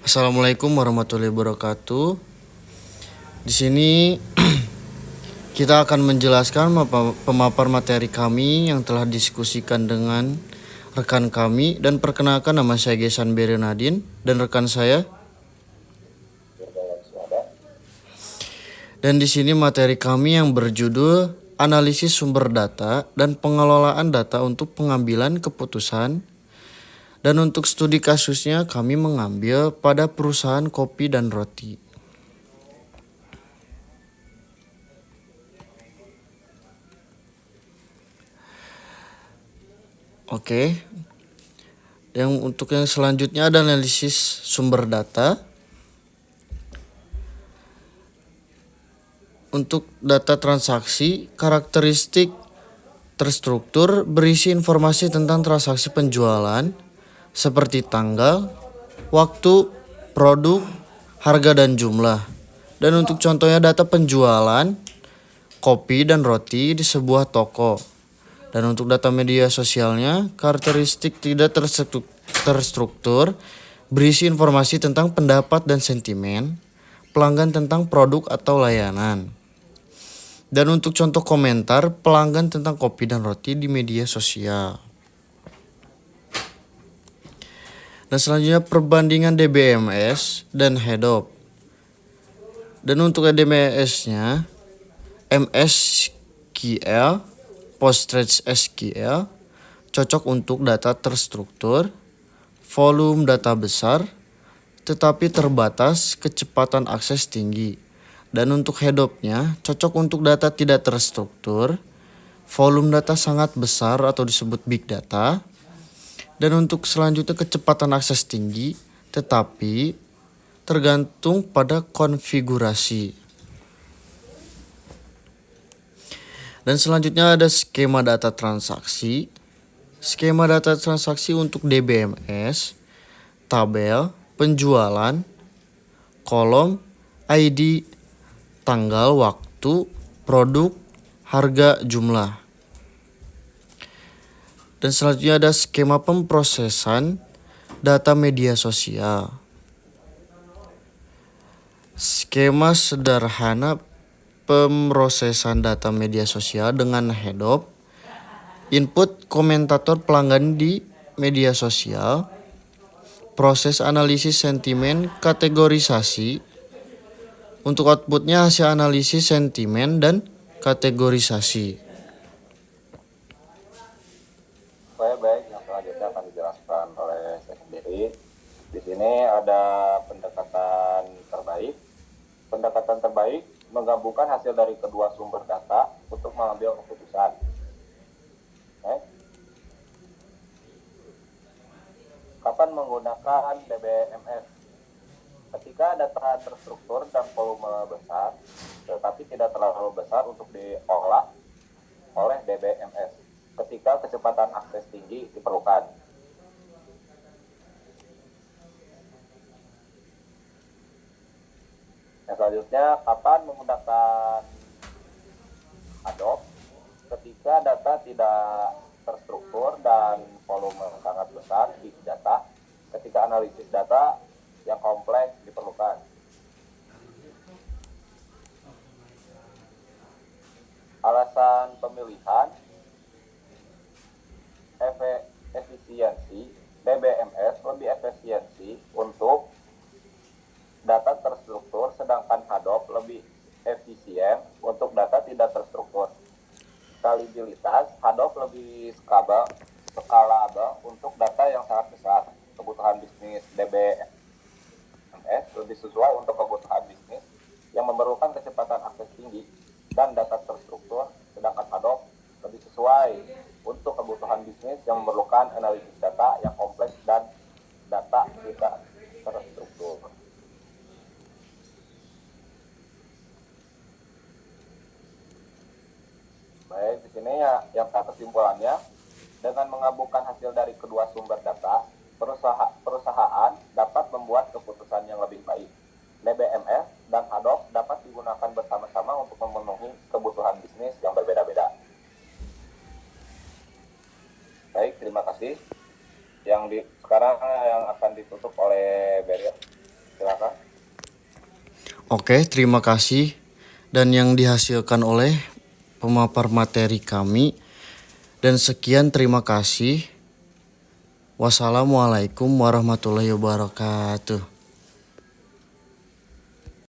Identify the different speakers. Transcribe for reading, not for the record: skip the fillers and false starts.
Speaker 1: Assalamualaikum warahmatullahi wabarakatuh. Di sini kita akan menjelaskan pemapar materi kami yang telah diskusikan dengan rekan kami, dan perkenalkan, nama saya Gesan Berenadin dan rekan saya. Dan di sini materi kami yang berjudul analisis sumber data dan pengelolaan data untuk pengambilan keputusan. Dan untuk studi kasusnya kami mengambil pada perusahaan kopi dan roti. Oke. Untuk yang selanjutnya ada analisis sumber data. Untuk data transaksi, karakteristik terstruktur berisi informasi tentang transaksi penjualan seperti tanggal, waktu, produk, harga, dan jumlah. Dan untuk contohnya data penjualan kopi dan roti di sebuah toko. Dan untuk data media sosialnya, karakteristik tidak terstruktur berisi informasi tentang pendapat dan sentimen pelanggan tentang produk atau layanan. Dan untuk contoh komentar pelanggan tentang kopi dan roti di media sosial. Dan selanjutnya perbandingan DBMS dan HEDOP. Dan untuk DBMS-nya, MSQL, PostgreSQL cocok untuk data terstruktur, volume data besar, tetapi terbatas, kecepatan akses tinggi. Dan untuk HEDOP-nya cocok untuk data tidak terstruktur, volume data sangat besar atau disebut big data. Dan untuk selanjutnya kecepatan akses tinggi, tetapi tergantung pada konfigurasi. Dan selanjutnya ada skema data transaksi. Skema data transaksi untuk DBMS, tabel, penjualan, kolom, ID, tanggal, waktu, produk, harga, jumlah. Dan selanjutnya ada skema pemrosesan data media sosial. Skema sederhana pemrosesan data media sosial dengan HEDOP, input komentator pelanggan di media sosial, proses analisis sentimen, kategorisasi. Untuk outputnya hasil analisis sentimen dan kategorisasi.
Speaker 2: Baik, yang selanjutnya akan dijelaskan oleh saya sendiri. Di sini ada pendekatan terbaik. Pendekatan terbaik menggabungkan hasil dari kedua sumber data untuk mengambil keputusan. Kapan menggunakan DBMS? Ketika data terstruktur dan volume besar, tetapi tidak terlalu besar untuk diolah oleh DBMS. Ketika kecepatan akses tinggi diperlukan. Yang selanjutnya, kapan menggunakan HADOP? Ketika data tidak terstruktur dan volume sangat besar, big data. Ketika analisis data yang kompleks diperlukan. Alasan pemilihan efisiensi DBMS lebih efisiensi untuk data terstruktur, sedangkan HADOP lebih efisien untuk data tidak terstruktur. Skalibilitas, HADOP lebih skalable untuk data yang sangat besar. Kebutuhan bisnis DBMS lebih sesuai untuk kebutuhan bisnis yang memerlukan kecepatan akses tinggi dan data terstruktur, sedangkan HADOP lebih sesuai untuk kebutuhan bisnis yang memerlukan analisis data yang kompleks dan data tidak terstruktur. Baik, di sini yang kesimpulannya, dengan menggabungkan hasil dari kedua sumber data, perusahaan dapat membuat keputusan yang lebih baik. DBMS dan HADOP dapat digunakan bersama-sama untuk memenuhi kebutuhan bisnis yang berbeda-beda. Baik, terima kasih. Sekarang yang akan ditutup oleh Beryl.
Speaker 1: Oke, terima kasih. Dan yang dihasilkan oleh pemapar materi kami. Dan sekian, terima kasih. Wassalamualaikum warahmatullahi wabarakatuh.